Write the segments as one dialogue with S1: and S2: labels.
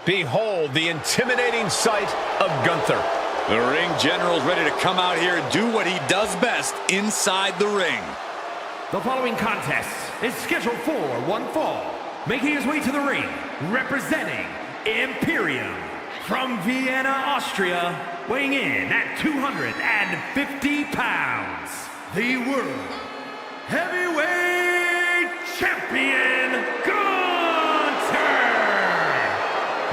S1: Behold the intimidating sight of Gunther.
S2: The ring general's ready to come out here and do what he does best inside the ring.
S3: The following contest is scheduled for one fall. Making his way to the ring, representing Imperium. From Vienna, Austria, weighing in at 250 pounds, the World Heavyweight Champion, Gunther!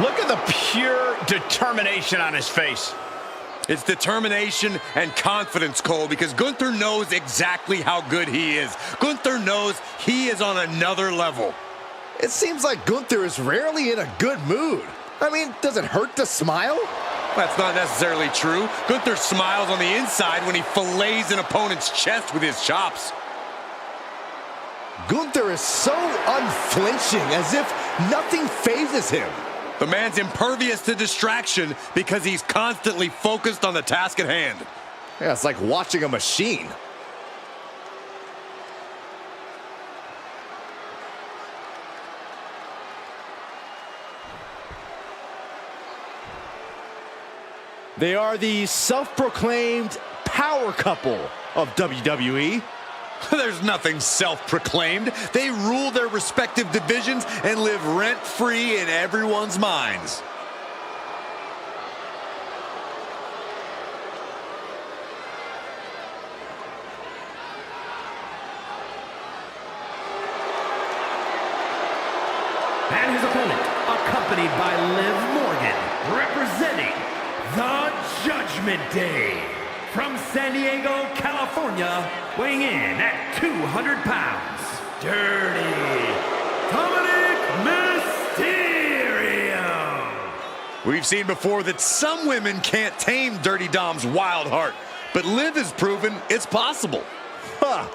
S1: Look at the pure determination on his face.
S2: It's determination and confidence, Cole, because Gunther knows exactly how good he is. Gunther knows he is on another level.
S4: It seems like Gunther is rarely in a good mood. I mean, does it hurt to smile?
S2: That's not necessarily true. Gunther smiles on the inside when he fillets an opponent's chest with his chops.
S4: Gunther is so unflinching, as if nothing phases him.
S2: The man's impervious to distraction because he's constantly focused on the task at hand.
S4: Yeah, it's like watching a machine. They are the self-proclaimed power couple of WWE.
S2: There's nothing self-proclaimed. They rule their respective divisions and live rent-free in everyone's minds.
S3: And his opponent, accompanied by Liv Morgan, representing the Judgment Day. From San Diego, California, weighing in at 200 pounds, Dirty Dominic Mysterio.
S2: We've seen before that some women can't tame Dirty Dom's wild heart, but Liv has proven it's possible.
S4: Huh.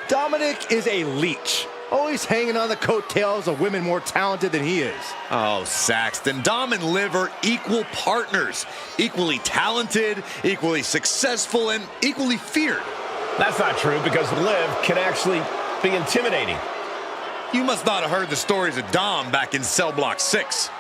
S4: Dominic is a leech, always hanging on the coattails of women more talented than he is.
S2: Oh, Saxton, Dom and Liv are equal partners, equally talented, equally successful, and equally feared.
S1: That's not true, because Liv can actually be intimidating.
S2: You must not have heard the stories of Dom back in Cell Block 6.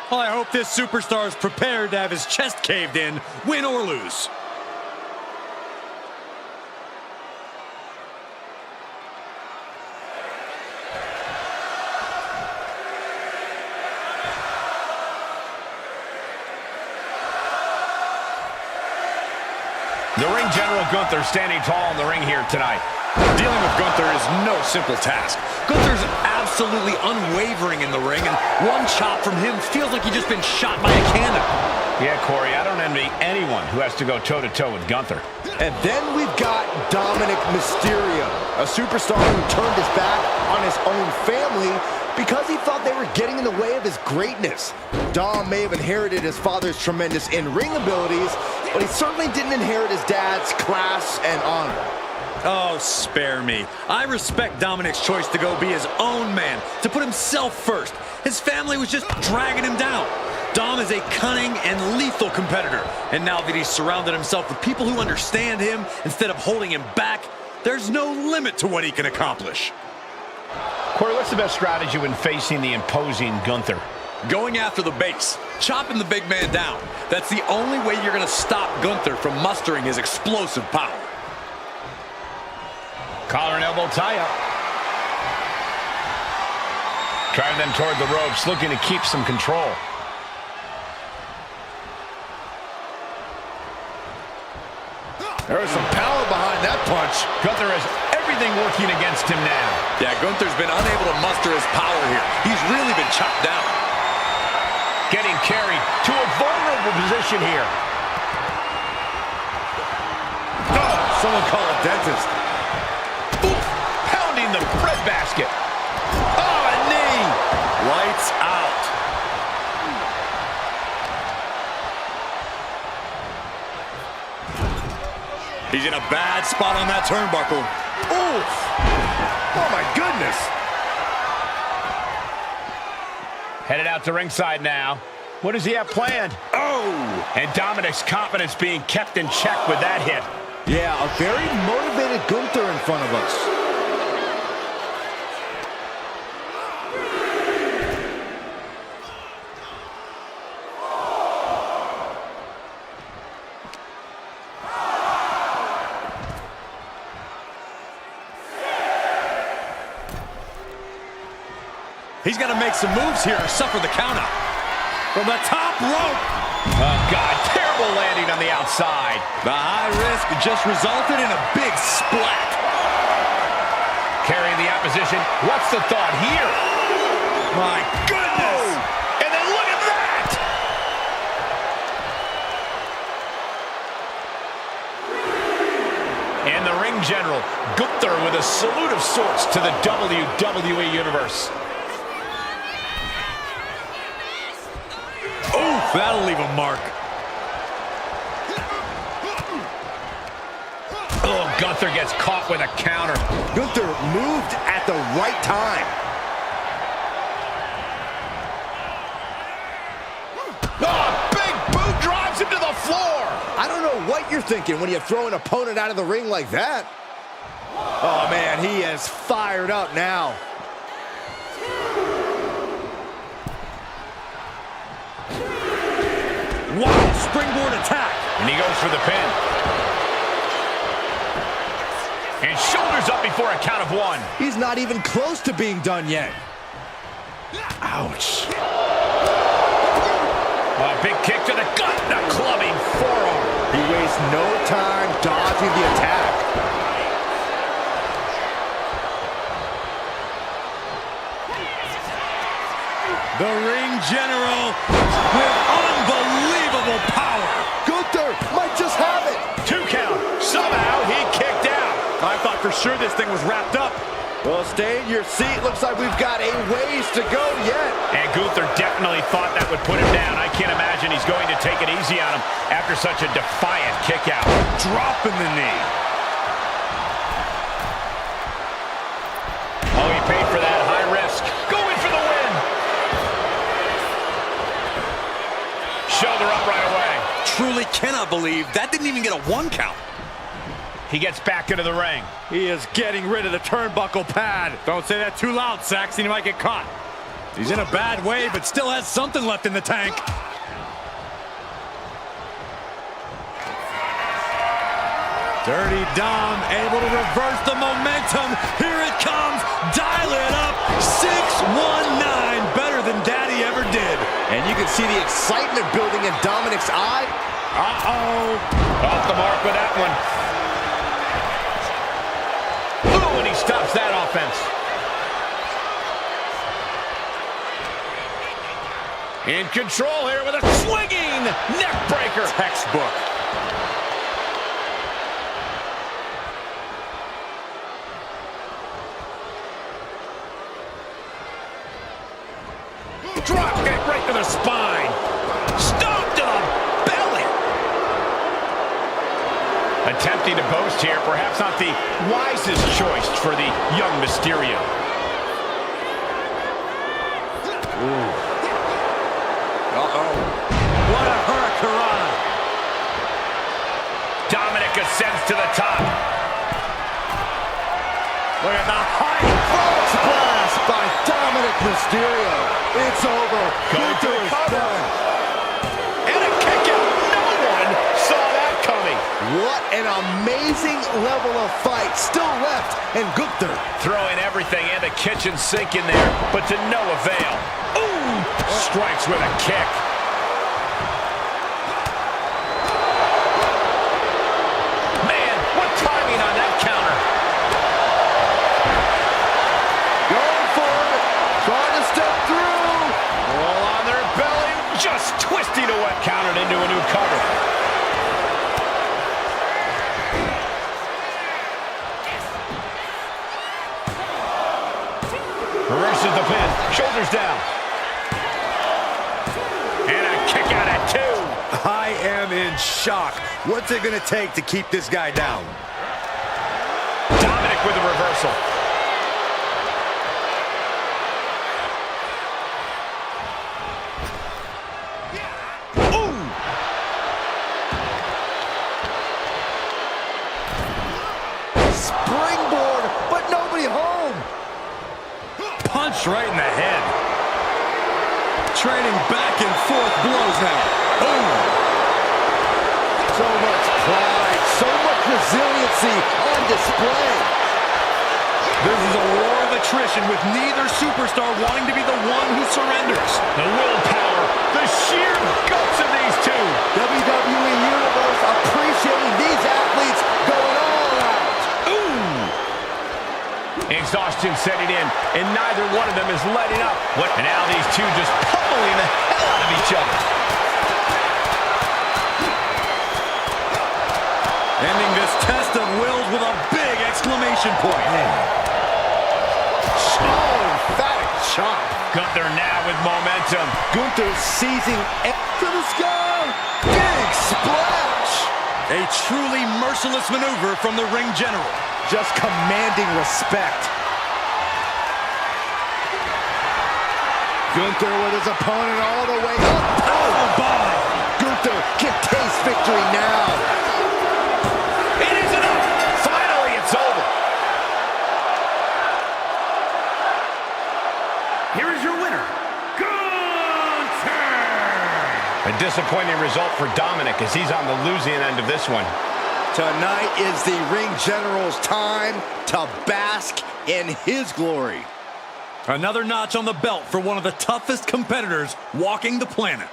S2: Well, I hope this superstar is prepared to have his chest caved in, win or lose.
S1: The ring general Gunther standing tall in the ring here tonight.
S2: Dealing with Gunther is no simple task. Gunther's absolutely unwavering in the ring, and one chop from him feels like he's just been shot by a cannon.
S1: Yeah, Corey, I don't envy anyone who has to go toe-to-toe with Gunther.
S4: And then we've got Dominic Mysterio, a superstar who turned his back on his own family because he thought they were getting in the way of his greatness. Dom may have inherited his father's tremendous in-ring abilities, but he certainly didn't inherit his dad's class and honor.
S2: Oh, spare me. I respect Dominic's choice to go be his own man, to put himself first. His family was just dragging him down. Dom is a cunning and lethal competitor, and now that he's surrounded himself with people who understand him instead of holding him back, there's no limit to what he can accomplish.
S1: Corey, what's the best strategy when facing the imposing Gunther?
S2: Going after the base, chopping the big man down. That's the only way you're going to stop Gunther from mustering his explosive power.
S1: Collar and elbow tie-up. Driving them toward the ropes, looking to keep some control.
S4: There is some power behind that punch.
S1: Gunther has everything working against him now.
S2: Yeah, Gunther's been unable to muster his power here. He's really been chopped down.
S1: Getting carried to a vulnerable position here.
S4: Oh, someone call a dentist.
S1: Pounding the breadbasket.
S4: Oh, a knee.
S2: Lights out. He's in a bad spot on that turnbuckle.
S4: Oof. Oh, my goodness.
S1: Headed out to ringside now. What does he have planned? Oh! And Dominic's confidence being kept in check with that hit.
S4: Yeah, a very motivated Gunther in front of us.
S2: He's got to make some moves here or suffer the countout. From the top rope.
S1: Oh, God, terrible landing on the outside.
S2: The high risk just resulted in a big splat.
S1: Carrying the opposition. What's the thought here?
S2: My goodness.
S1: Oh, and then look at that. And the ring general, Gunther, with a salute of sorts to the WWE Universe.
S2: That'll leave a mark.
S1: Oh, Gunther gets caught with a counter.
S4: Gunther moved at the right time.
S1: Oh, big boot drives him to the floor.
S4: I don't know what you're thinking when you throw an opponent out of the ring like that. Oh, man, he is fired up now.
S2: Wow, springboard attack.
S1: And he goes for the pin. And shoulders up before a count of one.
S4: He's not even close to being done yet.
S1: Ouch. A big kick to the gut, and a clubbing forearm.
S4: He wastes no time dodging the attack.
S2: The ring general with unbelievable power.
S4: Gunther might just have it.
S1: 2 count. Somehow he kicked out.
S2: I thought for sure this thing was wrapped up.
S4: Well, stay in your seat. Looks like we've got a ways to go yet.
S1: And Gunther definitely thought that would put him down. I can't imagine he's going to take it easy on him after such a defiant kick out.
S2: Dropping the knee.
S1: Oh, he paid for that high risk. Going for the win. Shoulder up right away.
S2: Truly cannot believe that didn't even get a 1 count.
S1: He gets back into the ring.
S2: He is getting rid of the turnbuckle pad. Don't say that too loud, Saxton. He might get caught. He's in a bad way, but still has something left in the tank. Dirty Dom able to reverse the momentum. Here it comes. Dial it up. 619. Better than Daddy ever did.
S4: And you can see the excitement building in Dominic's eye.
S2: Uh-oh.
S1: Off the mark with that one. Ooh, and he stops that offense. In control here with a swinging neck breaker.
S2: Textbook.
S1: Drop kick right to the spine. Stomp to the belly. Attempting to boast here, perhaps not the wisest choice for the young Mysterio.
S2: Uh-oh. What a hurricanrana.
S1: Dominic ascends to the top.
S2: Look at the height.
S4: Frog splash by Dominic Mysterio. It's over.
S1: Going to
S4: Gunther is
S1: recover.
S4: done.
S1: And a kick out. No one saw that coming.
S4: What an amazing level of fight still left, and Gunther
S1: Throwing everything and the kitchen sink in there, but to no avail. Ooh! Strikes with a kick. Man, what timing on that counter.
S4: going for it, trying to step through.
S1: Roll on their belly, just twisting away. Countered into a new cover. Reverses the pin, shoulders down. And a kick out at 2.
S2: I am in shock. What's it going to take to keep this guy down?
S1: Dominic with the reversal.
S2: punched right in the head. Trading back and forth blows now. Boom!
S4: So much pride, so much resiliency on display.
S2: This is a war of attrition with neither superstar wanting to be the one who surrenders.
S1: The willpower, the sheer guts of these two.
S4: WWE Universe appreciating these athletes going all out.
S1: Exhaustion setting in, and neither one of them is letting up. And now these two just pummeling the hell out of each other.
S2: Ending this test of wills with a big exclamation point.
S4: Emphatic chop.
S1: Gunther now with momentum.
S4: Gunther seizing to the sky. Big splash.
S2: A truly merciless maneuver from the ring general.
S4: Just commanding respect. Gunther with his opponent all the way up. Powerbomb. Gunther can taste victory now.
S1: It is enough. Finally, it's over.
S3: Here is your winner, Gunther!
S1: A disappointing result for Dominic as he's on the losing end of this one.
S4: Tonight is the Ring General's time to bask in his glory.
S2: Another notch on the belt for one of the toughest competitors walking the planet.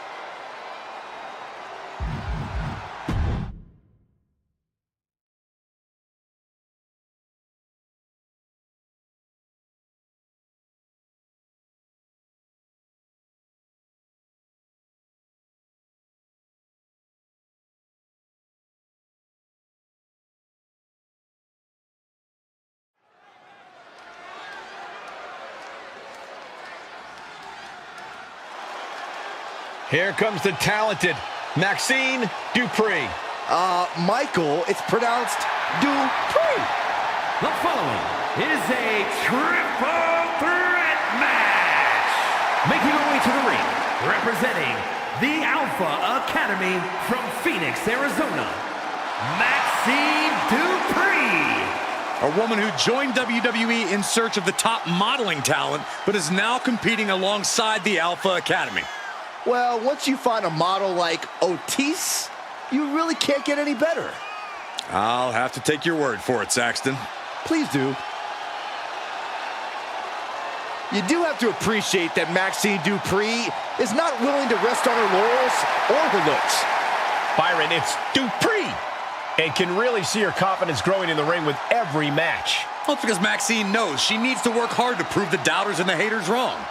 S1: Here comes the talented Maxxine Dupri.
S4: Michael, it's pronounced Dupree.
S3: The following is a triple threat match. Making her way to the ring, representing the Alpha Academy from Phoenix, Arizona, Maxxine Dupri.
S2: A woman who joined WWE in search of the top modeling talent, but is now competing alongside the Alpha Academy.
S4: Well, once you find a model like Otis, you really can't get any better.
S2: I'll have to take your word for it, Saxton.
S4: Please do. You do have to appreciate that Maxxine Dupri is not willing to rest on her laurels or her looks.
S1: Byron, it's Dupri. And can really see her confidence growing in the ring with every match.
S2: Well, it's because Maxxine knows she needs to work hard to prove the doubters and the haters wrong.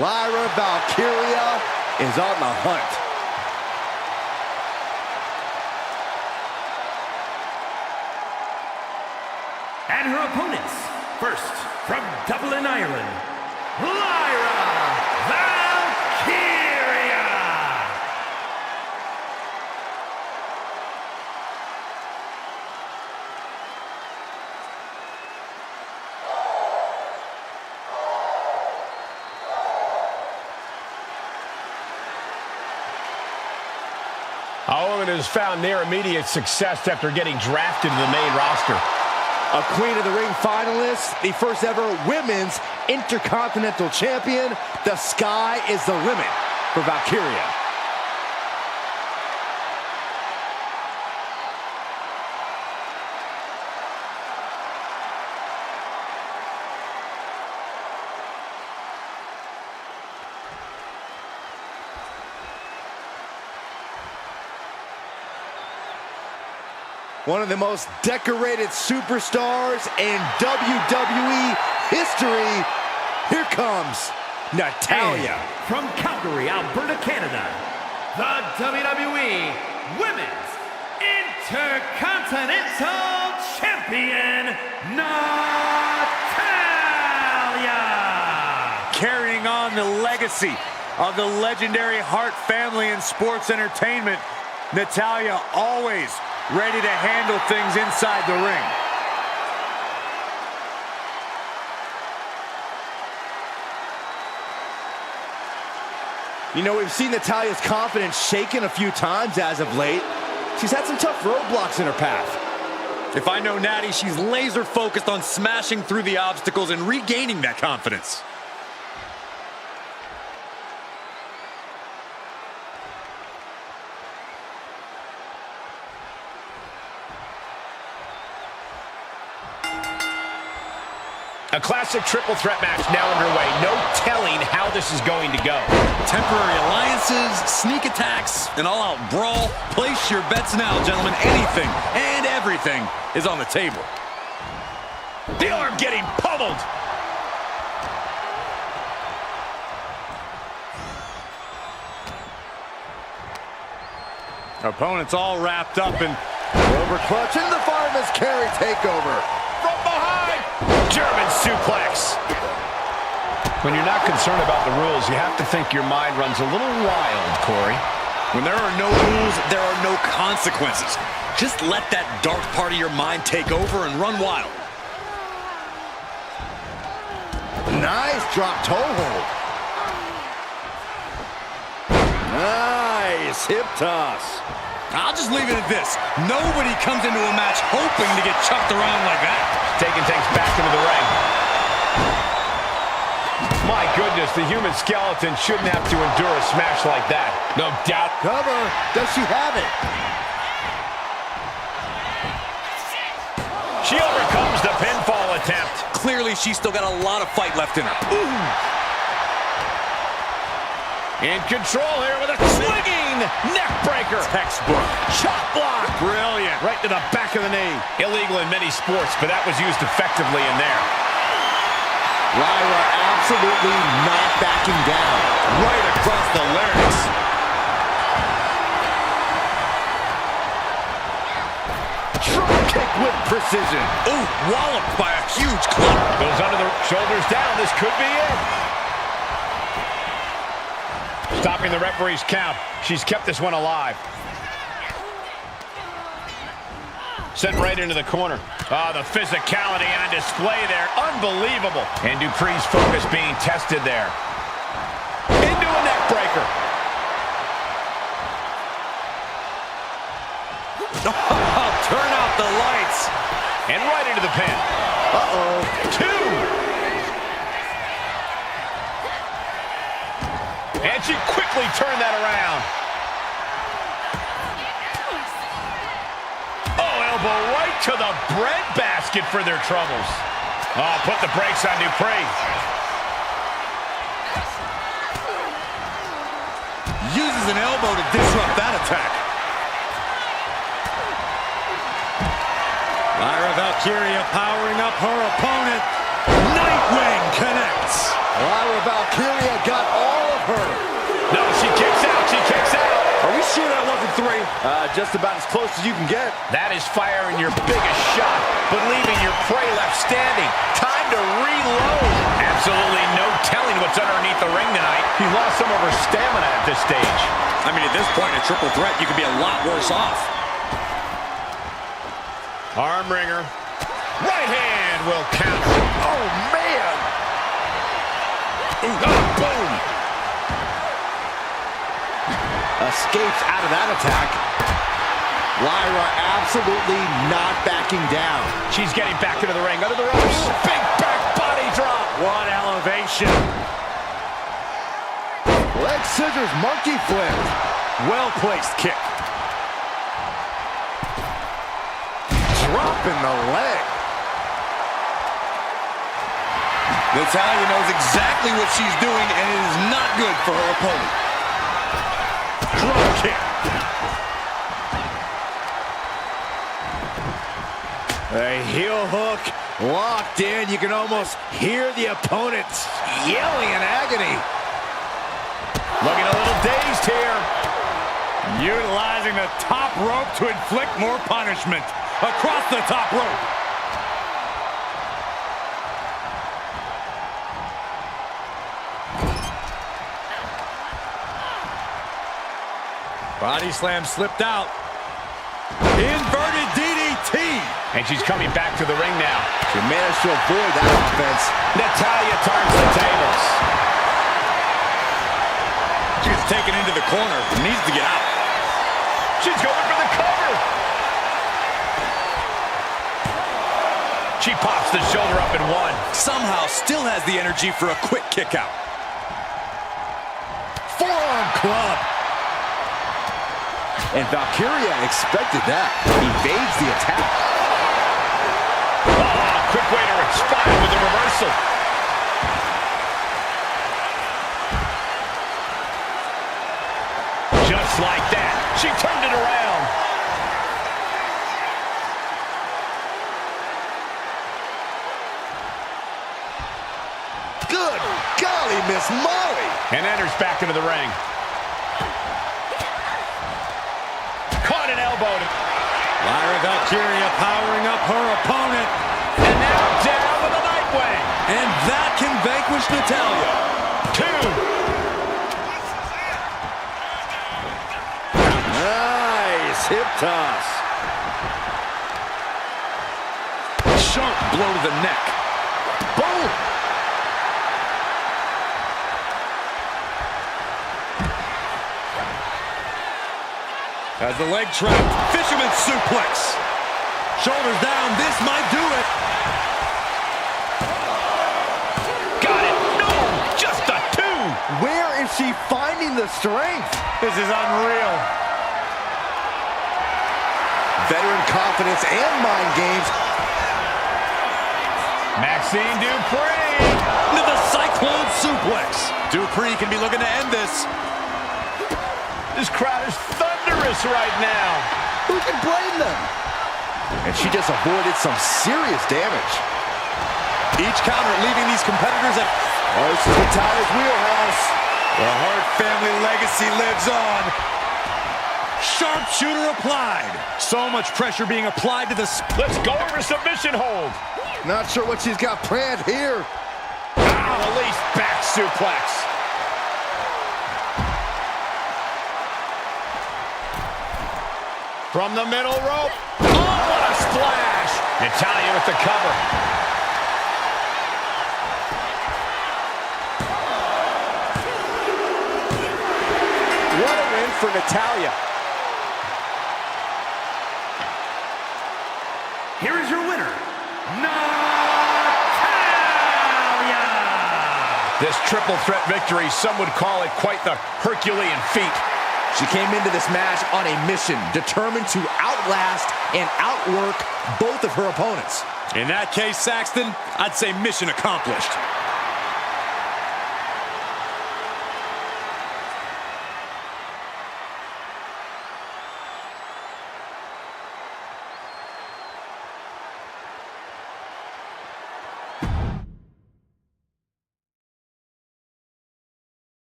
S4: Lyra Valkyria is on the hunt.
S3: And her opponents, first from Dublin, Ireland, Lyra Valkyria.
S1: A woman who's found near immediate success after getting drafted to the main roster.
S4: A Queen of the Ring finalist, the first ever women's Intercontinental Champion. The sky is the limit for Valkyria. One of the most decorated superstars in WWE history. Here comes Natalya.
S3: And from Calgary, Alberta, Canada, the WWE Women's Intercontinental Champion, Natalya.
S2: Carrying on the legacy of the legendary Hart family in sports entertainment, Natalya always ready to handle things inside the ring.
S4: You know, we've seen Natalya's confidence shaken a few times as of late. She's had some tough roadblocks in her path.
S2: If I know Natty, she's laser focused on smashing through the obstacles and regaining that confidence.
S1: A classic triple threat match now underway. No telling how this is going to go.
S2: Temporary alliances, sneak attacks, an all-out brawl. Place your bets now, gentlemen. Anything and everything is on the table.
S1: The arm getting pummeled.
S2: Opponent's all wrapped up in...
S4: Over clutch into the fireman's carry takeover.
S1: From behind. German suplex. When you're not concerned about the rules, you have to think your mind runs a little wild, Corey.
S2: When there are no rules, there are no consequences. Just let that dark part of your mind take over and run wild.
S4: Nice drop toe hold. Nice hip toss.
S2: I'll just leave it at this. Nobody comes into a match hoping to get chucked around like that.
S1: Taking things back into the ring. My goodness, the human skeleton shouldn't have to endure a smash like that. No doubt.
S4: Cover. Does she have it?
S1: She overcomes the pinfall attempt.
S2: Clearly, she's still got a lot of fight left in her.
S1: Ooh. In control here with a swinging neck breaker.
S2: Textbook.
S1: Chop block.
S2: Brilliant.
S1: Right to the back of the knee. Illegal in many sports, but that was used effectively in there.
S4: Lyra absolutely not backing down.
S2: Right across the larynx.
S4: Drop kick with precision.
S2: Ooh, walloped by a huge club.
S1: Goes under the shoulders down. This could be it. Stopping the referee's count. She's kept this one alive. Sent right into the corner. Oh, the physicality on display there. Unbelievable. And Dupree's focus being tested there. Into a neck breaker.
S2: Turn out the lights.
S1: And right into the pin.
S4: Uh-oh.
S1: 2. And she quickly turned that around. Oh, elbow right to the breadbasket for their troubles. Oh, put the brakes on Dupree.
S2: Uses an elbow to disrupt that attack. Lyra Valkyria powering up her opponent. Nightwing connects.
S4: Lyra Valkyria got all of her.
S1: No, she kicks out. She kicks out.
S2: Are we sure that wasn't 3?
S4: Just about as close as you can get.
S1: That is firing your biggest shot, but leaving your prey left standing. Time to reload. Absolutely no telling what's underneath the ring tonight. He lost some of her stamina at this stage.
S2: I mean, at this point, a triple threat, you could be a lot worse off.
S1: Arm wringer. Right hand will count.
S4: Oh, man.
S1: Boom.
S4: Escapes out of that attack. Lyra absolutely not backing down.
S1: She's getting back into the ring. Under the ropes. Big back body drop.
S2: What elevation.
S4: Leg scissors monkey flip.
S2: Well-placed kick.
S4: Dropping the leg.
S2: Natalya knows exactly what she's doing, and it is not good for her opponent. Drop kick.
S4: A heel hook locked in. You can almost hear the opponent yelling in agony.
S1: Looking a little dazed here.
S2: Utilizing the top rope to inflict more punishment. Across the top rope. Body slam slipped out. Inverted DDT.
S1: And she's coming back to the ring now.
S4: She managed to avoid that offense.
S1: Natalya turns the tables.
S2: She gets taken into the corner. Needs to get out.
S1: She's going for the cover. She pops the shoulder up in one.
S2: Somehow still has the energy for a quick kick out.
S4: Forearm club. And Valkyria expected that. Evades the attack.
S1: Oh, quick way to respond with a reversal. Just like that, she turned it around.
S4: Good golly, Miss Molly.
S1: And enters back into the ring. Caught an elbow.
S2: Lyra Valkyria powering up her opponent.
S1: And now down with a Nightwing.
S2: And that can vanquish Natalya.
S1: 2.
S4: Nice hip toss.
S2: Sharp blow to the neck.
S4: Boom.
S2: As the leg trap, fisherman suplex. Shoulders down, this might do it.
S1: Got it. No, just a 2.
S4: Where is she finding the strength?
S1: This is unreal.
S4: Veteran confidence and mind games.
S1: Maxine Dupree.
S2: Into the Cyclone suplex. Dupree can be looking to end this.
S1: This crowd is thunderous right now.
S4: Who can blame them? And she just avoided some serious damage.
S2: Each counter leaving these competitors at...
S4: Oh, this is Natalya's wheelhouse.
S2: The Hart family legacy lives on. Sharpshooter applied. So much pressure being applied to the...
S1: Let's go over submission hold.
S4: Not sure what she's got planned here.
S1: Release back suplex. From the middle rope. Oh, what a splash. Natalya with the cover.
S4: What a win for Natalya.
S3: Here is your winner, Natalya!
S1: This triple threat victory, some would call it quite the Herculean feat.
S4: She came into this match on a mission, determined to outlast and outwork both of her opponents.
S2: In that case, Saxton, I'd say mission accomplished.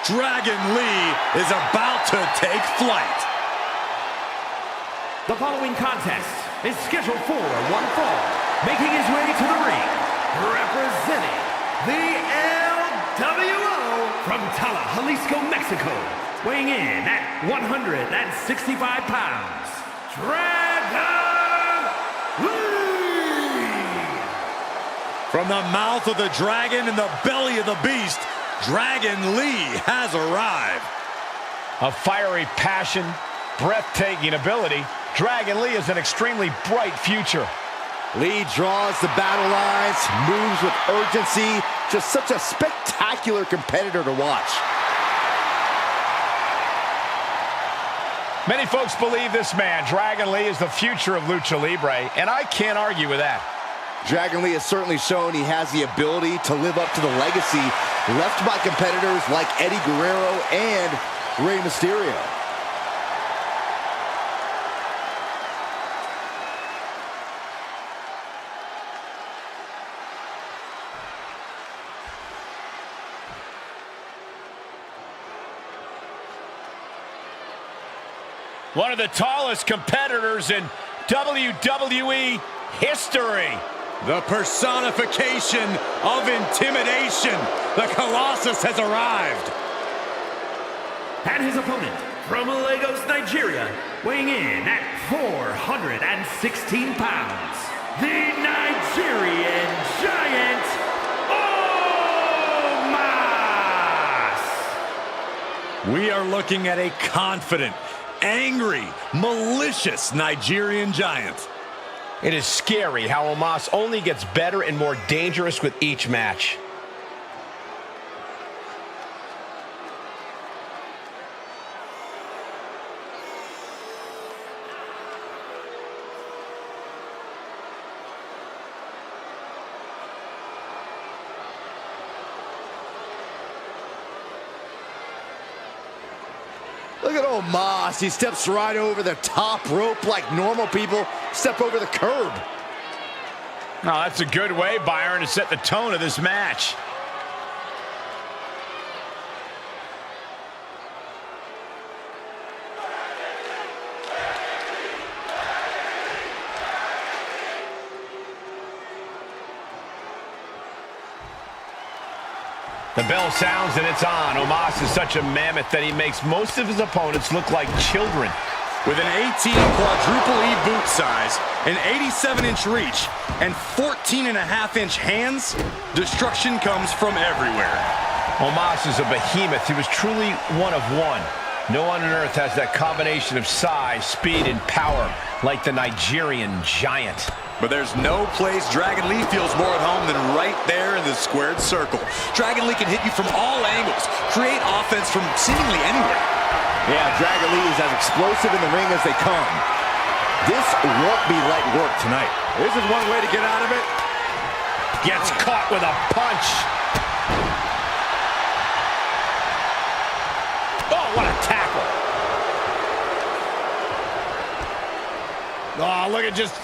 S2: Dragon Lee is about to take flight.
S3: The following contest is scheduled for one fall. Making his way to the ring, representing the LWO from Tala, Jalisco, Mexico. Weighing in at 165 pounds, Dragon Lee!
S2: From the mouth of the dragon and the belly of the beast, Dragon Lee has arrived.
S1: A fiery passion, breathtaking ability. Dragon Lee has an extremely bright future.
S4: Lee draws the battle lines, moves with urgency. Just such a spectacular competitor to watch.
S1: Many folks believe this man, Dragon Lee, is the future of Lucha Libre, and I can't argue with that.
S4: Dragon Lee has certainly shown he has the ability to live up to the legacy left by competitors like Eddie Guerrero and Rey Mysterio.
S1: One of the tallest competitors in WWE history.
S2: The personification of intimidation. The Colossus has arrived.
S3: And his opponent, from Lagos, Nigeria, weighing in at 416 pounds, the Nigerian Giant, Omos!
S2: We are looking at a confident, angry, malicious Nigerian Giant.
S1: It is scary how Omos only gets better and more dangerous with each match.
S4: Look at Omos. He steps right over the top rope like normal people step over the curb.
S1: No, that's a good way, Byron, to set the tone of this match. The bell sounds and it's on. Omos is such a mammoth that he makes most of his opponents look like children.
S2: With an 18 quadruple E boot size, an 87-inch reach, and 14.5-inch hands, destruction comes from everywhere.
S1: Omos is a behemoth. He was truly one of one. No one on earth has that combination of size, speed, and power like the Nigerian Giant.
S2: But there's no place Dragon Lee feels more at home than right there in the squared circle. Dragon Lee can hit you from all angles, create offense from seemingly anywhere.
S4: Yeah, Dragon Lee is as explosive in the ring as they come. This won't be light work tonight.
S2: This is one way to get out of it.
S1: Gets caught with a punch. Oh, what a tackle. Oh, look at just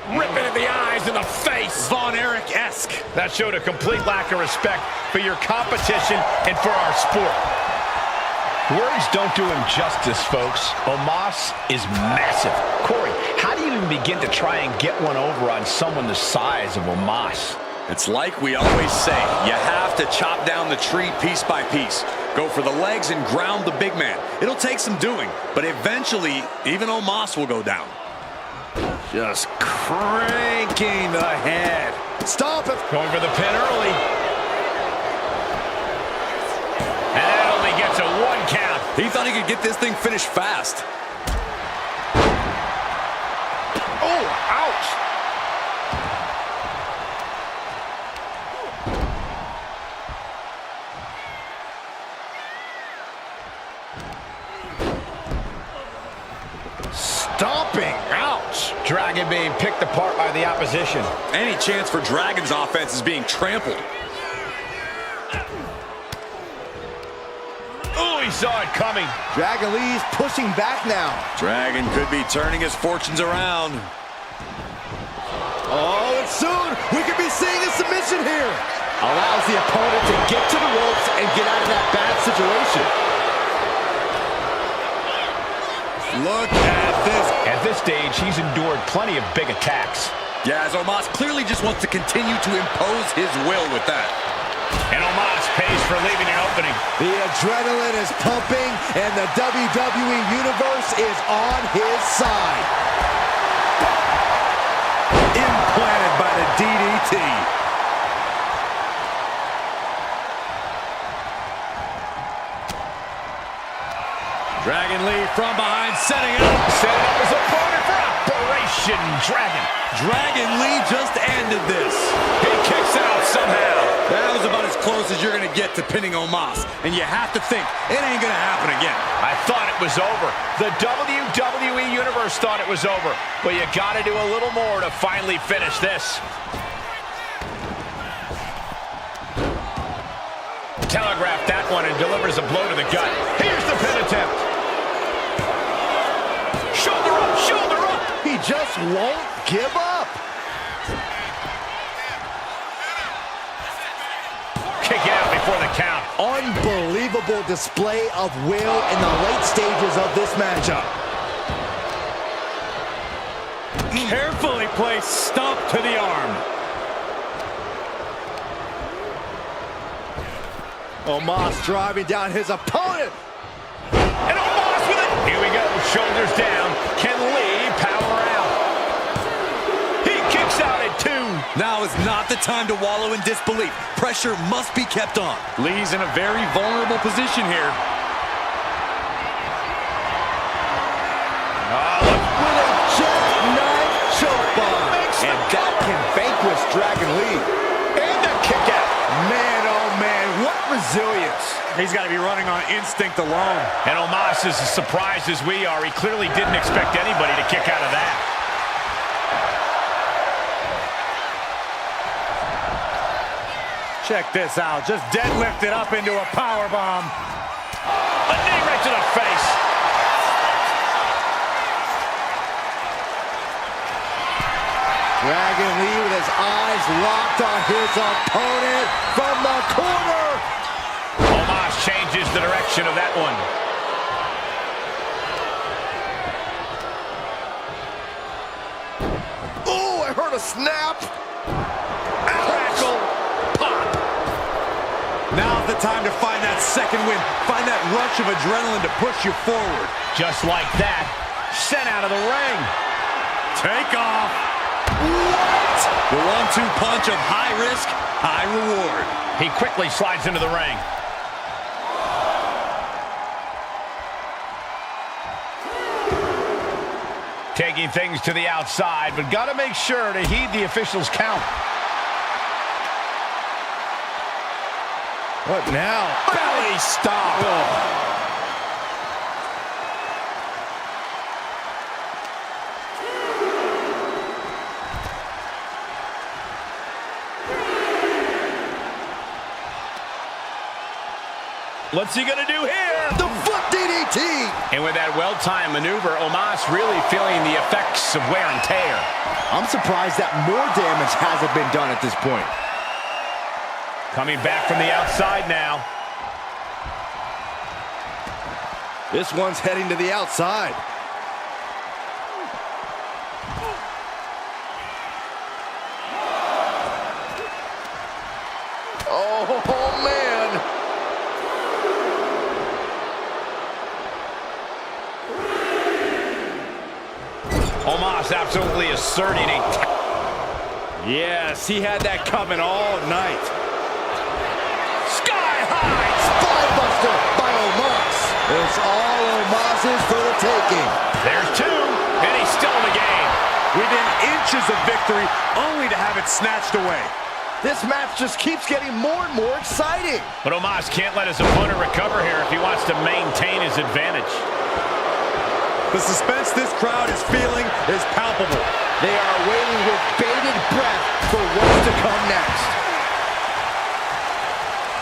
S1: ripping at the eyes and the face.
S2: Von Erich-esque.
S1: That showed a complete lack of respect for your competition and for our sport. Words don't do him justice, folks. Omos is massive. Corey, how do you even begin to try and get one over on someone the size of Omos?
S2: It's like we always say, you have to chop down the tree piece by piece. Go for the legs and ground the big man. It'll take some doing, but eventually, even Omos will go down.
S1: Just cranking the head.
S4: Stop it.
S1: Going for the pin early. And that only gets a 1 count.
S2: He thought he could get this thing finished fast.
S1: Oh, ouch.
S4: Stomping. Ouch.
S1: Dragon being picked apart by the opposition.
S2: Any chance for Dragon's offense is being trampled.
S1: Oh, he saw it coming.
S4: Dragon Lee's pushing back now.
S2: Dragon could be turning his fortunes around.
S4: Oh, and soon we could be seeing a submission here. Allows the opponent to get to the ropes and get out of that bad situation.
S2: Look at this.
S1: At this stage, he's endured plenty of big attacks.
S2: Yeah, as Omos clearly just wants to continue to impose his will with that.
S1: And Omos pays for leaving an opening.
S4: The adrenaline is pumping, and the WWE Universe is on his side.
S2: Implanted by the DDT. Dragon Lee from behind, setting up
S1: his opponent for Operation Dragon.
S2: Dragon Lee just ended this.
S1: He kicks out somehow.
S2: That was about as close as you're going to get to pinning Omos. And you have to think, it ain't going to happen again.
S1: I thought it was over. The WWE Universe thought it was over. But you got to do a little more to finally finish this. Telegraphed that one and delivers a blow to the gut. Here's the pin attempt. Shoulder up, shoulder up.
S4: He just won't give up.
S1: Kick it out before the count.
S4: Unbelievable display of will in the late stages of this matchup.
S2: Carefully placed stomp to the arm.
S4: Omos driving down his opponent.
S1: shoulders down. Can Lee power out? He kicks out at 2.
S2: Now is not the time to wallow in disbelief. Pressure must be kept on.
S5: Lee's in a very vulnerable position here.
S4: With a jackknife chokebomb. And that can vanquish Dragon Lee.
S1: And a kick out.
S4: Man, oh man, what resilience.
S5: He's got to be running on instinct alone.
S1: And Omos is as surprised as we are. He clearly didn't expect anybody to kick out of that.
S5: Check this out. Just deadlifted up into a powerbomb.
S1: A knee right to the face.
S4: Dragon Lee with his eyes locked on his opponent from the corner.
S1: Omos changes the direction of that one.
S4: Oh, I heard a snap.
S1: Crackle. Pop.
S2: Now's the time to find that second win. Find that rush of adrenaline to push you forward.
S1: Just like that. Sent out of the ring.
S5: Take off.
S2: What? The 1-2 punch of high risk, high reward.
S1: He quickly slides into the ring. Taking things to the outside, but got to make sure to heed the official's count.
S4: What now?
S1: Belly stop. What's he gonna do here?
S4: The foot DDT.
S1: And with that well-timed maneuver, Omos really feeling the effects of wear and tear.
S4: I'm surprised that more damage hasn't been done at this point.
S1: Coming back from the outside now.
S4: This one's heading to the outside. Oh, man.
S1: Omos absolutely asserting a...
S4: Yes, he had that coming all night.
S1: Sky high!
S4: Spinebuster by Omos. It's all Omos's for the taking.
S1: There's 2, and he's still in the game.
S5: Within inches of victory, only to have it snatched away.
S4: This match just keeps getting more and more exciting.
S1: But Omos can't let his opponent recover here if he wants to maintain his advantage.
S2: The suspense this crowd is feeling is palpable.
S4: They are waiting with bated breath for what's to come next.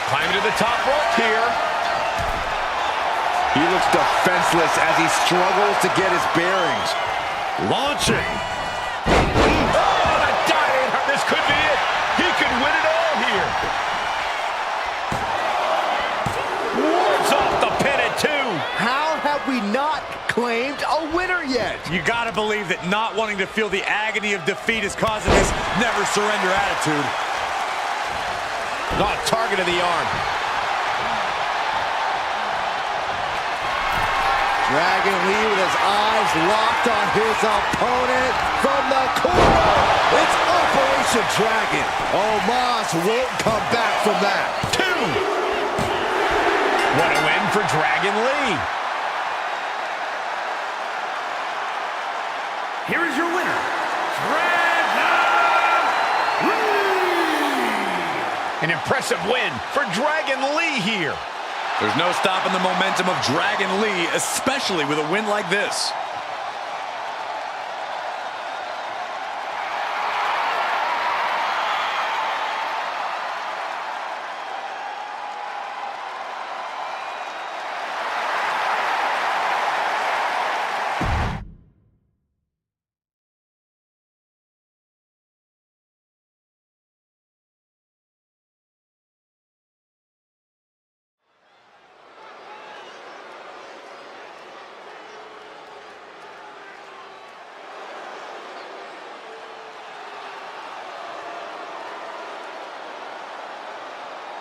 S1: Climbing to the top rope here.
S4: He looks defenseless as he struggles to get his bearings.
S2: Launching.
S1: Oh, the diving. This could be it. He could win it all here. Wards off the pin at 2.
S4: How have we not claimed a winner yet?
S2: You gotta believe that not wanting to feel the agony of defeat is causing this never surrender attitude.
S1: Not target of the arm.
S4: Dragon Lee with his eyes locked on his opponent from the corner. It's Operation Dragon. Omos won't come back from that.
S1: 2. What a win for Dragon Lee.
S3: Here is your winner, Dragon Lee!
S1: An impressive win for Dragon Lee here.
S2: There's no stopping the momentum of Dragon Lee, especially with a win like this.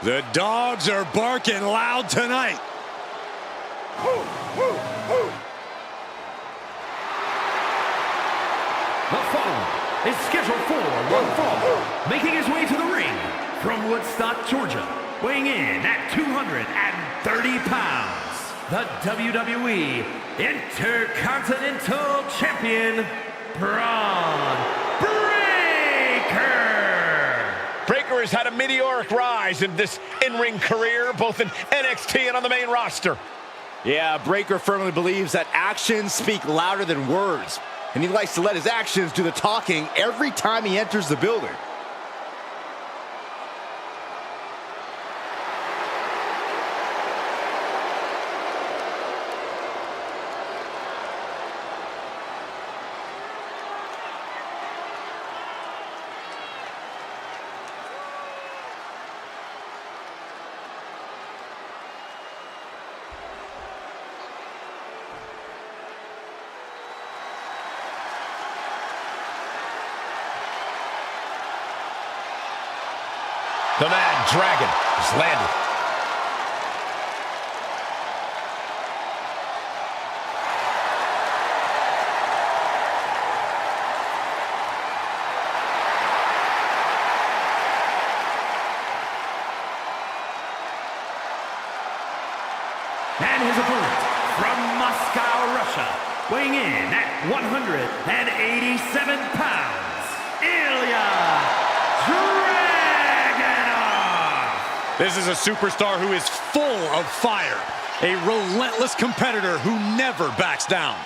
S2: The dogs are barking loud tonight.
S3: is scheduled for one fall, making his way to the ring from Woodstock, Georgia, weighing in at 230 pounds, the WWE Intercontinental Champion, Braun Breaker.
S1: Breaker has had a meteoric rise in this in-ring career, both in NXT and on the main roster.
S4: Yeah, Breaker firmly believes that actions speak louder than words, and he likes to let his actions do the talking every time he enters the building.
S1: The Mad Dragon has landed.
S3: And his opponent from Moscow, Russia, weighing in at 187 pounds, Ilya Dragunov.
S2: This is a superstar who is full of fire, a relentless competitor who never backs down.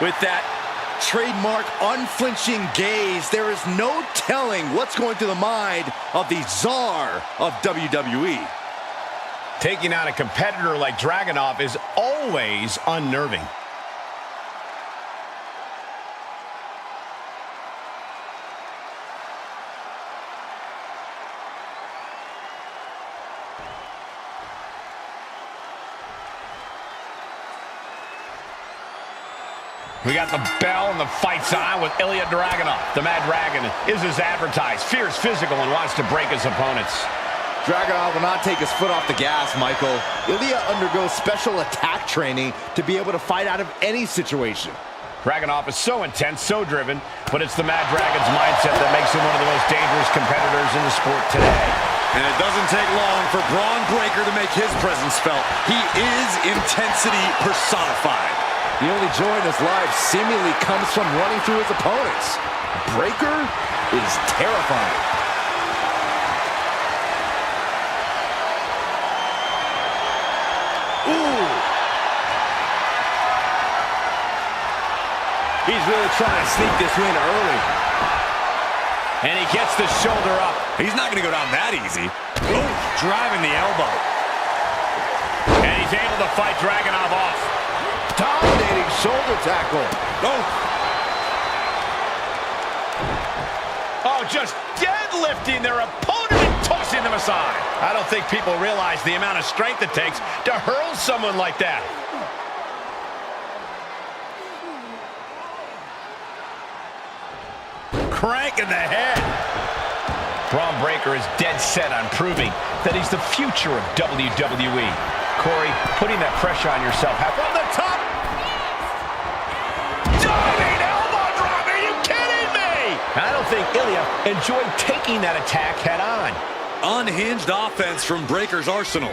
S4: With that trademark unflinching gaze, there is no telling what's going through the mind of the czar of WWE.
S1: Taking out a competitor like Dragunov is always unnerving. We got the bell and the fight's on with Ilya Dragunov. The Mad Dragon is as advertised, fierce, physical, and wants to break his opponents.
S4: Dragunov will not take his foot off the gas, Michael. Ilya undergoes special attack training to be able to fight out of any situation.
S1: Dragunov is so intense, so driven, but it's the Mad Dragon's mindset that makes him one of the most dangerous competitors in the sport today.
S2: And it doesn't take long for Braun Breaker to make his presence felt. He is intensity personified.
S4: The only joy in his life seemingly comes from running through his opponents. Breaker is terrifying. Ooh! He's really trying to sneak this win early.
S1: And he gets the shoulder up.
S2: He's not going to go down that easy. Ooh, driving the elbow.
S1: And he's able to fight Dragunov off.
S4: Dominating shoulder tackle.
S1: Oh, just deadlifting their opponent and tossing them aside. I don't think people realize the amount of strength it takes to hurl someone like that. Crank in the head. Braun Breaker is dead set on proving that he's the future of WWE. Corey, putting that pressure on yourself. From the top. Diving elbow drop. Are you kidding me? I don't think Ilya enjoyed taking that attack head on.
S2: Unhinged offense from Breaker's arsenal.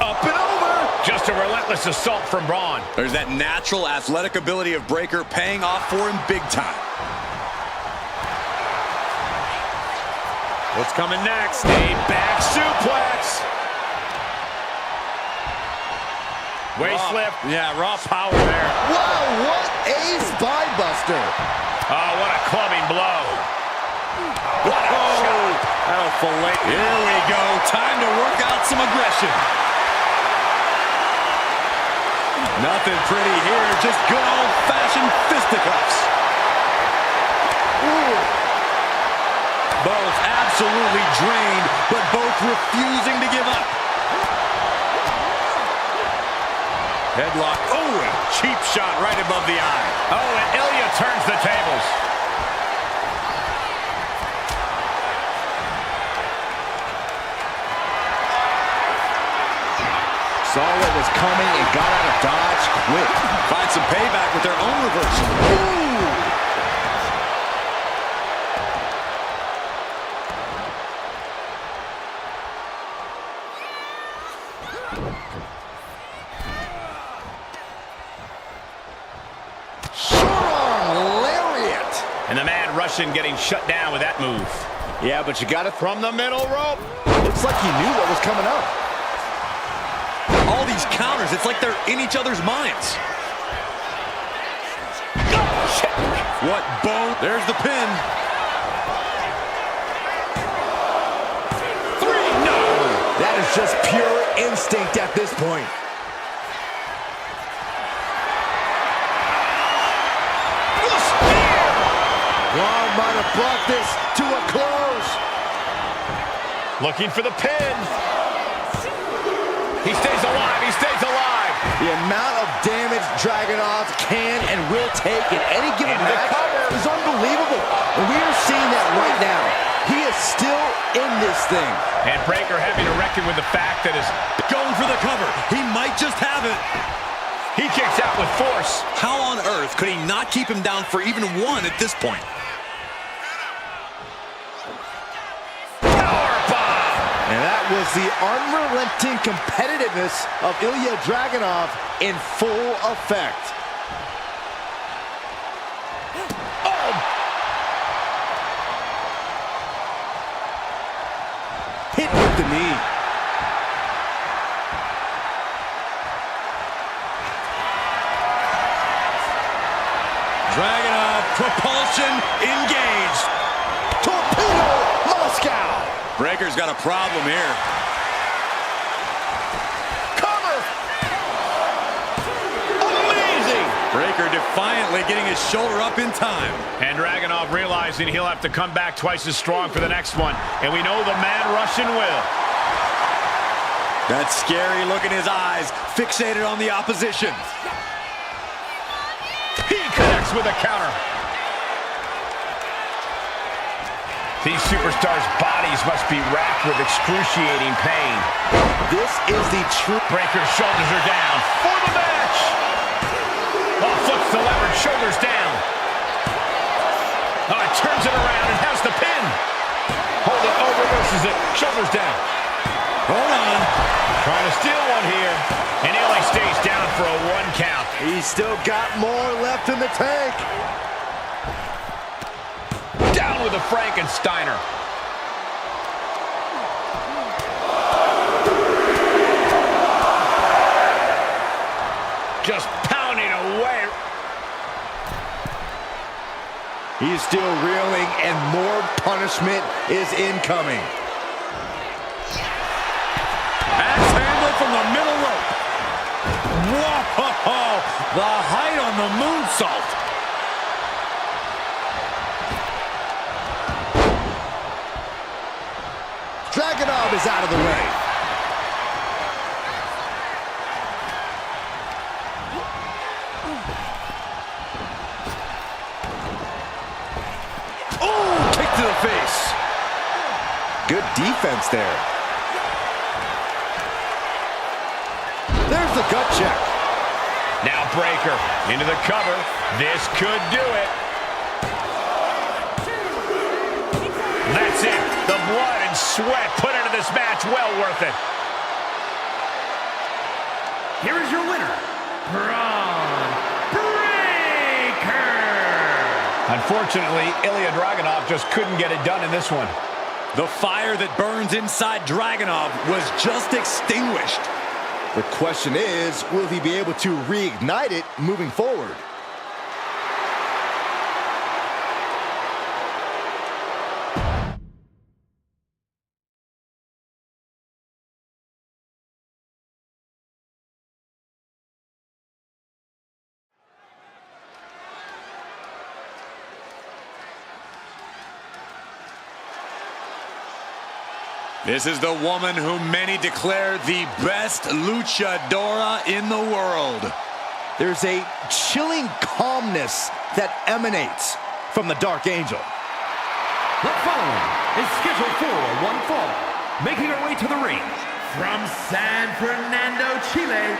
S1: Up and over. Just a relentless assault from Braun.
S2: There's that natural athletic ability of Breaker paying off for him big time.
S1: What's coming next? A back suplex. Waist lift.
S2: Yeah, raw power there.
S4: Wow, what a spine buster.
S1: Oh, what a clubbing blow. What a shot.
S2: That'll fillet. Here we go. Time to work out some aggression. Nothing pretty here. Just good old-fashioned fisticuffs. Ooh. Both absolutely drained, but both refusing to give up. Headlock. Oh, a cheap shot right above the eye.
S1: Oh, and Ilya turns the tables.
S4: Saw what was coming and got out of dodge quick.
S2: Find some payback with their own reversal.
S4: Ooh! Short-arm lariat.
S1: And the man Russian getting shut down with that move.
S4: Yeah, but you got it from the middle rope. Looks like he knew what was coming up.
S2: All these counters, it's like they're in each other's minds. What bone? There's the pin.
S1: 3, no!
S4: That is just pure instinct at this point. Braun might have brought this to a close.
S1: Looking for the pin. He stays alive. He stays alive.
S4: The amount of damage Dragunov can and will take in any given
S1: Into the
S4: match
S1: cover.
S4: is unbelievable. And we are seeing that right now. He is still in this thing.
S1: And Breakker having to reckon with the fact that his...
S2: Going for the cover. He might just have it.
S1: He kicks out with force.
S2: How on earth could he not keep him down for even one at this point?
S4: And that was the unrelenting competitiveness of Ilya Dragunov in full effect. Oh! Hit with the knee.
S2: Dragunov, propulsion engaged.
S4: Torpedo Moscow.
S2: Breakker's got a problem here.
S4: Cover. Amazing.
S2: Breakker defiantly getting his shoulder up in time.
S1: And Dragunov realizing he'll have to come back twice as strong for the next one. And we know the Mad Russian will.
S2: That scary look in his eyes, fixated on the opposition.
S1: He connects with a counter. These superstars' bodies must be racked with excruciating pain.
S4: This is the true...
S1: Breakker's shoulders are down for the match. Oh, flips the lever, shoulders down. Oh, it turns it around and has the pin. Hold it, oh, reverses it, shoulders down.
S2: Hold on.
S1: Trying to steal one here. And Ilya stays down for a 1 count.
S4: He's still got more left in the tank.
S1: Down with a Frankensteiner. Just pounding away.
S4: He's still reeling, and more punishment is incoming.
S2: Axe handle from the middle rope. Whoa! The height on the moonsault.
S4: Dragunov is out of the way.
S2: Oh, kick to the face.
S4: Good defense there. There's the gut check.
S1: Now Breakker into the cover. This could do it. That's it. The blood and sweat put into this match, well worth it.
S3: Here is your winner, Braun Breakker.
S1: Unfortunately, Ilya Dragunov just couldn't get it done in this one.
S2: The fire that burns inside Dragunov was just extinguished.
S4: The question is, will he be able to reignite it moving forward?
S2: This is the woman whom many declare the best luchadora in the world.
S4: There's a chilling calmness that emanates from the Dark Angel.
S3: The following is scheduled for one fall. Making her way to the ring from San Fernando, Chile,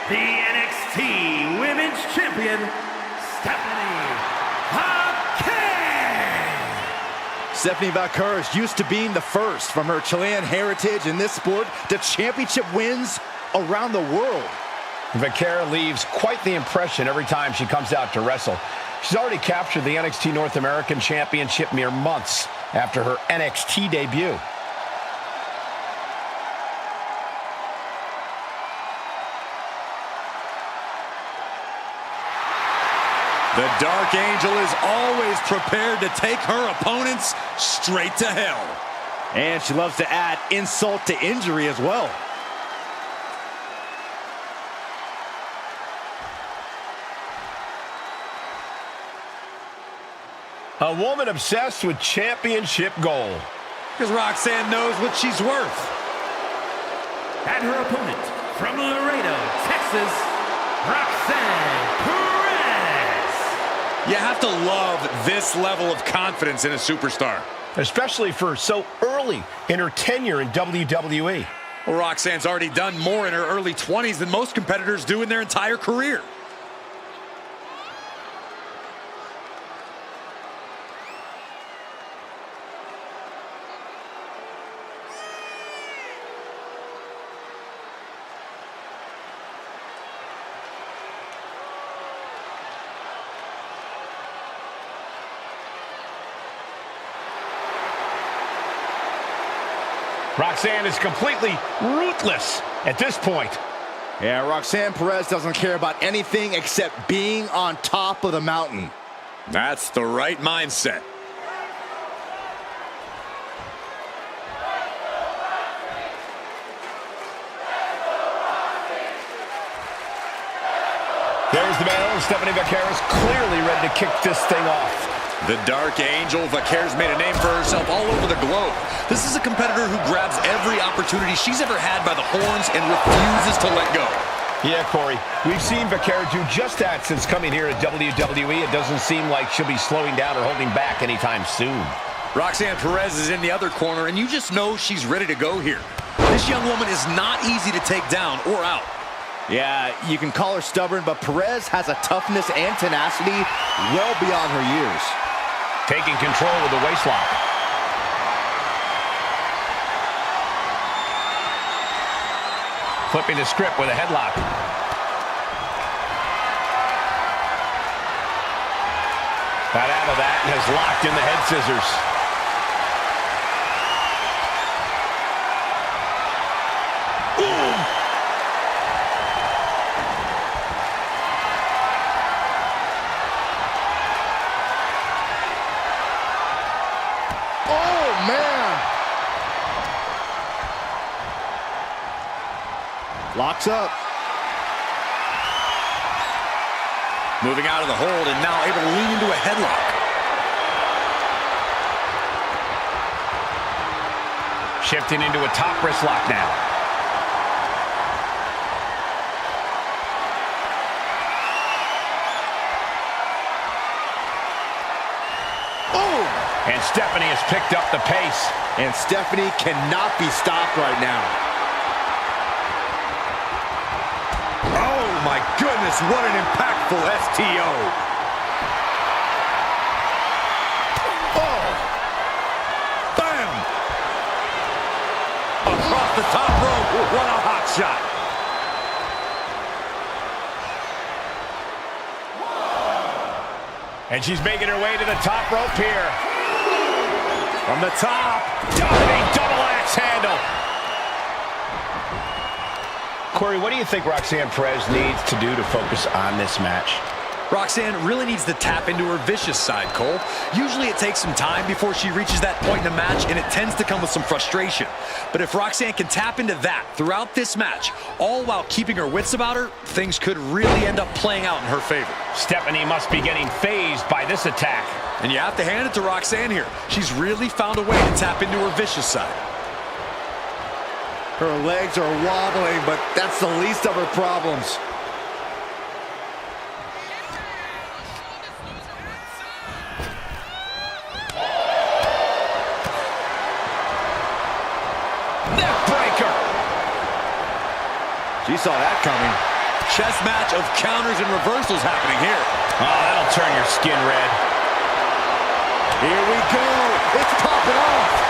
S3: the NXT Women's Champion, Stephanie Vaquer.
S4: Stephanie Vaquer is used to being the first from her Chilean heritage in this sport to championship wins around the world.
S1: Vaquer leaves quite the impression every time she comes out to wrestle. She's already captured the NXT North American Championship mere months after her NXT debut.
S2: The Dark Angel is always prepared to take her opponents straight to hell.
S4: And she loves to add insult to injury as well.
S1: A woman obsessed with championship gold.
S2: Because Roxanne knows what she's worth.
S3: And her opponent from Laredo, Texas, Roxanne Perez.
S2: You have to love this level of confidence in a superstar.
S1: Especially for so early in her tenure in WWE.
S2: Well, Roxanne's already done more in her early 20s than most competitors do in their entire career.
S1: Roxanne is completely ruthless at this point.
S4: Yeah, Roxanne Perez doesn't care about anything except being on top of the mountain.
S2: That's the right mindset.
S1: There's the bell, and Stephanie Vaquer is clearly ready to kick this thing off.
S2: The Dark Angel, Vaquer's made a name for herself all over the globe. This is a competitor who grabs every opportunity she's ever had by the horns and refuses to let go.
S1: Yeah, Corey, we've seen Vaquer do just that since coming here to WWE. It doesn't seem like she'll be slowing down or holding back anytime soon.
S2: Roxanne Perez is in the other corner, and you just know she's ready to go here. This young woman is not easy to take down or out.
S4: Yeah, you can call her stubborn, but Perez has a toughness and tenacity well beyond her years.
S1: Taking control with the waistlock. Flipping the script with a headlock. Got out of that and has locked in the head scissors. Ooh.
S4: Locks up.
S2: Moving out of the hold and now able to lean into a headlock.
S1: Shifting into a top wrist lock now.
S4: Boom!
S1: And Stephanie has picked up the pace.
S4: And Stephanie cannot be stopped right now.
S2: My goodness, what an impactful STO. Oh! Bam! Across the top rope, what a hot shot.
S1: And she's making her way to the top rope here.
S2: From the top.
S1: Diving double axe handle. Corey, what do you think Roxanne Perez needs to do to focus on this match?
S2: Roxanne really needs to tap into her vicious side, Cole. Usually it takes some time before she reaches that point in the match, and it tends to come with some frustration. But if Roxanne can tap into that throughout this match, all while keeping her wits about her, things could really end up playing out in her favor.
S1: Stephanie must be getting phased by this attack.
S2: And you have to hand it to Roxanne here. She's really found a way to tap into her vicious side.
S4: Her legs are wobbling, but that's the least of her problems.
S1: Neckbreaker.
S4: She saw that coming.
S2: Chess match of counters and reversals happening here.
S1: Oh, that'll turn your skin red.
S4: Here we go. It's popping off.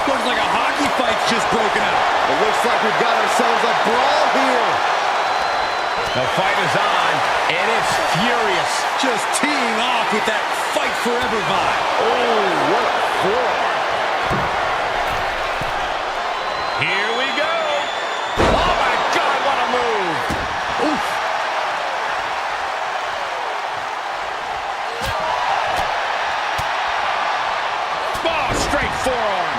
S2: Looks like a hockey fight's just broken out.
S4: It looks like we've got ourselves a brawl here.
S1: The fight is on, and it's furious.
S2: Just teeing off with that fight forever vibe.
S4: Oh, what a forearm.
S1: Here we go. Oh, my God, what a move.
S4: Oof.
S1: Oh, straight forearm.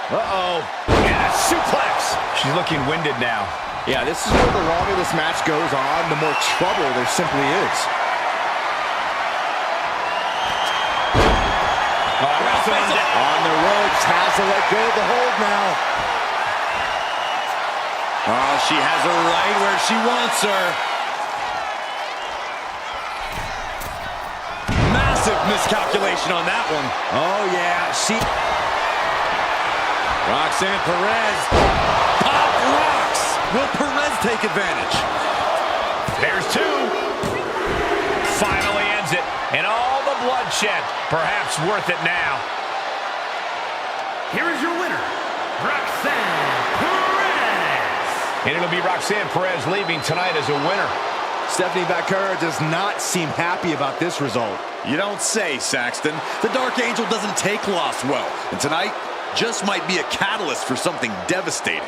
S1: Uh-oh. And a suplex. She's looking winded now.
S4: Yeah, this is where the longer this match goes on, the more trouble there simply is. On the ropes, has to let go of the hold now.
S2: Oh, she has her right where she wants her. Massive miscalculation on that one.
S4: Oh, yeah,
S2: Roxanne Perez. Pop rocks. Will Perez take advantage?
S1: There's two. Finally ends it. And all the bloodshed. Perhaps worth it now.
S3: Here is your winner, Roxanne Perez.
S1: And it'll be Roxanne Perez leaving tonight as a winner.
S4: Stephanie Vaquera does not seem happy about this result.
S2: You don't say, Saxton. The Dark Angel doesn't take loss well. And tonight just might be a catalyst for something devastating.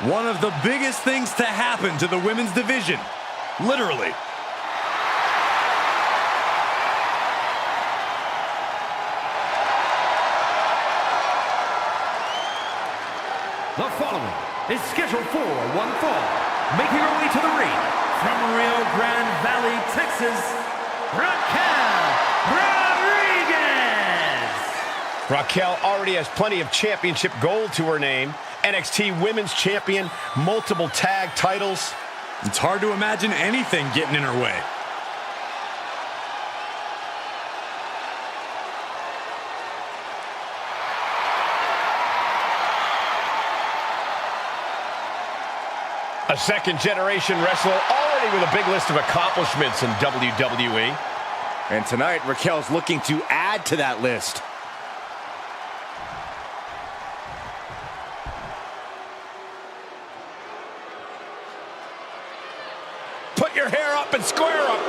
S2: One of the biggest things to happen to the women's division. Literally.
S3: The following is scheduled for one fall. Making her way to the ring from Rio Grande Valley, Texas, Raquel Rodriguez.
S1: Raquel already has plenty of championship gold to her name. NXT Women's Champion, multiple tag titles.
S2: It's hard to imagine anything getting in her way.
S1: A second-generation wrestler already with a big list of accomplishments in WWE.
S4: And tonight, Raquel's looking to add to that list.
S1: Put your hair up and square up.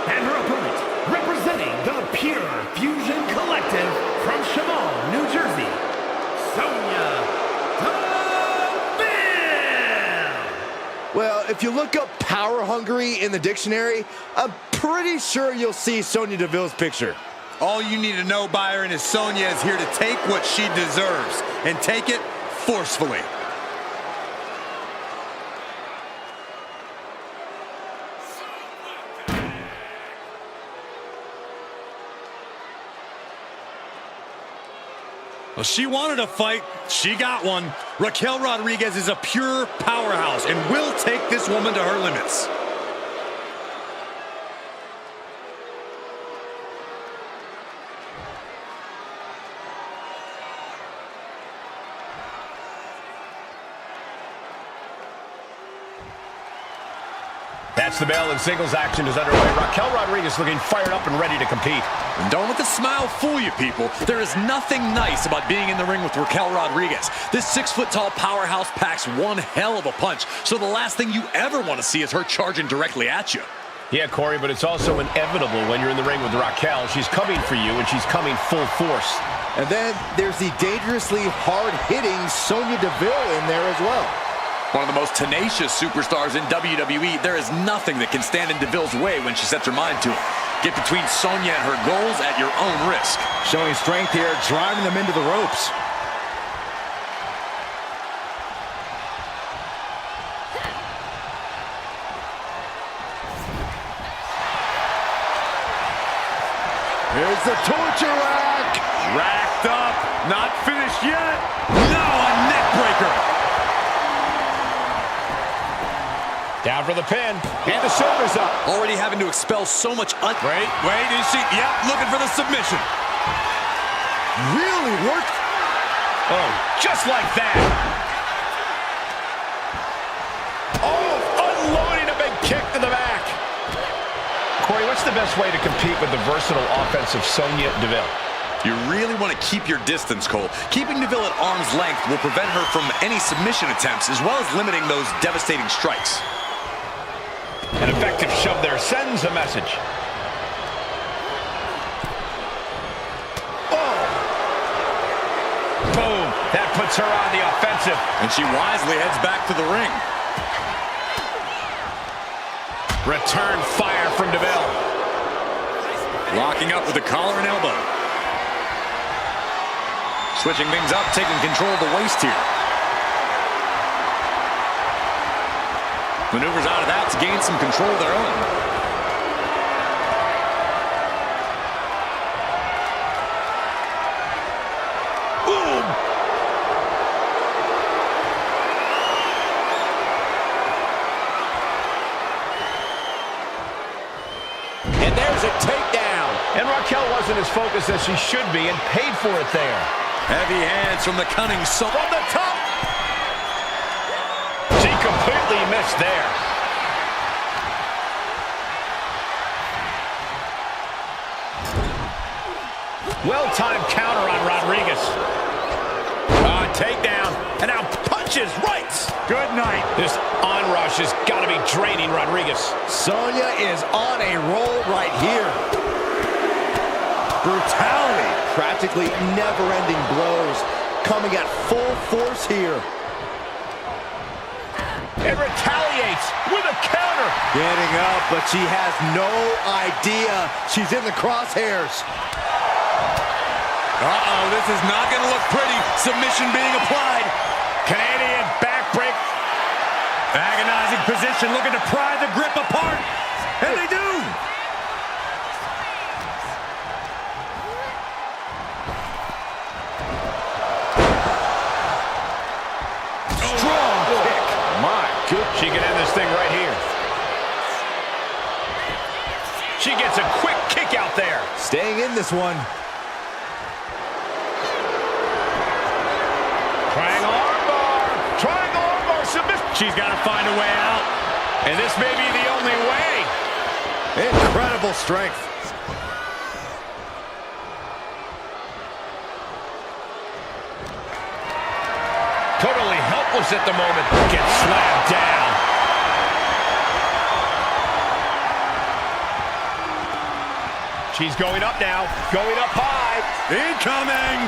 S3: And her opponent, representing the Pure Fusion Collective from Chemung, New Jersey, Sonya Deville.
S4: Well, if you look up power hungry in the dictionary, I'm pretty sure you'll see Sonya Deville's picture.
S2: All you need to know, Byron, is Sonya is here to take what she deserves and take it forcefully. Well, she wanted a fight. She got one. Raquel Rodriguez is a pure powerhouse and will take this woman to her limits.
S1: That's the bell, and singles action is underway. Raquel Rodriguez looking fired up and ready to compete.
S2: And don't let the smile fool you, people. There is nothing nice about being in the ring with Raquel Rodriguez. This 6-foot-tall powerhouse packs one hell of a punch, so the last thing you ever want to see is her charging directly at you.
S1: Yeah, Corey, but it's also inevitable when you're in the ring with Raquel. She's coming for you, and she's coming full force.
S4: And then there's the dangerously hard-hitting Sonya Deville in there as well.
S2: One of the most tenacious superstars in WWE. There is nothing that can stand in Deville's way when she sets her mind to it. Get between Sonya and her goals at your own risk.
S4: Showing strength here, driving them into the ropes. Here's the torture rack.
S5: Racked up, not finished yet.
S2: No, a neck breaker.
S1: Down for the pin. And the shoulders up.
S2: Already having to expel so much
S5: Wait, is she? Yep, looking for the submission.
S4: Really worked.
S1: Oh, just like that. Oh, unloading a big kick to the back. Corey, what's the best way to compete with the versatile offensive Sonya Deville?
S2: You really want to keep your distance, Cole. Keeping Deville at arm's length will prevent her from any submission attempts, as well as limiting those devastating strikes.
S1: An effective shove there sends a message. Oh! Boom! That puts her on the offensive.
S2: And she wisely heads back to the ring.
S1: Return fire from Deville.
S2: Locking up with the collar and elbow. Switching things up, taking control of the waist here. Maneuvers out of that to gain some control of their own.
S1: Boom! And there's a takedown. And Raquel wasn't as focused as she should be and paid for it there.
S2: Heavy hands from the cunning soul.
S1: From the top. She completely missed there. Well-timed counter on Rodriguez. Takedown. And now punches right.
S5: Good night.
S1: This onrush has got to be draining Rodriguez.
S4: Sonya is on a roll right here. Brutality. Practically never-ending blows. Coming at full force here.
S1: And retaliates with a counter.
S4: Getting up, but she has no idea she's in the crosshairs.
S2: Uh-oh, this is not going to look pretty. Submission being applied.
S1: Canadian backbreak.
S2: Agonizing position, looking to pry the grip apart. And they do.
S4: Strong kick.
S1: My goodness. She can end this thing right here. She gets a quick kick out there.
S4: Staying in this one.
S1: Triangle armbar. Triangle armbar submission. She's got to find a way out. And this may be the only way.
S4: Incredible strength.
S1: Totally helpless at the moment. Gets slammed down. She's going up now. Going up high.
S2: Incoming.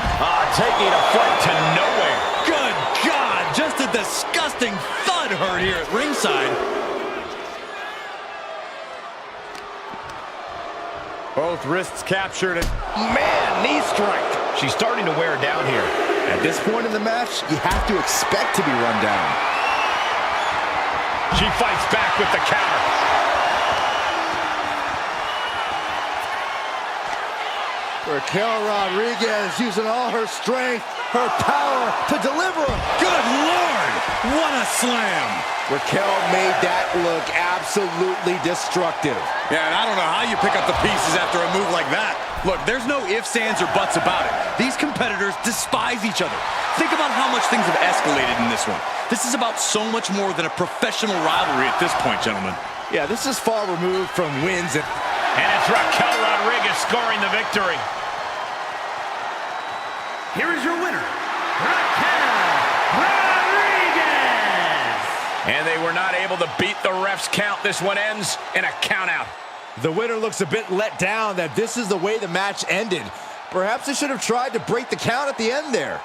S1: Taking a flight to nowhere.
S2: Good God, just a disgusting thud heard here at ringside.
S5: Both wrists captured.
S4: Man, knee strike.
S1: She's starting to wear down here.
S4: At this point in the match, you have to expect to be run down.
S1: She fights back with the counter.
S4: Raquel Rodriguez using all her strength, her power to deliver.
S2: Good Lord, what a slam.
S4: Raquel made that look absolutely destructive.
S2: Yeah, and I don't know how you pick up the pieces after a move like that. Look, there's no ifs, ands, or buts about it. These competitors despise each other. Think about how much things have escalated in this one. This is about so much more than a professional rivalry at this point, gentlemen.
S4: Yeah, this is far removed from wins.
S1: And it's Raquel Rodriguez scoring the victory.
S3: Here is your winner, Raquel Rodriguez.
S1: And they were not able to beat the ref's count. This one ends in a count out.
S4: The winner looks a bit let down that this is the way the match ended. Perhaps they should have tried to break the count at the end there.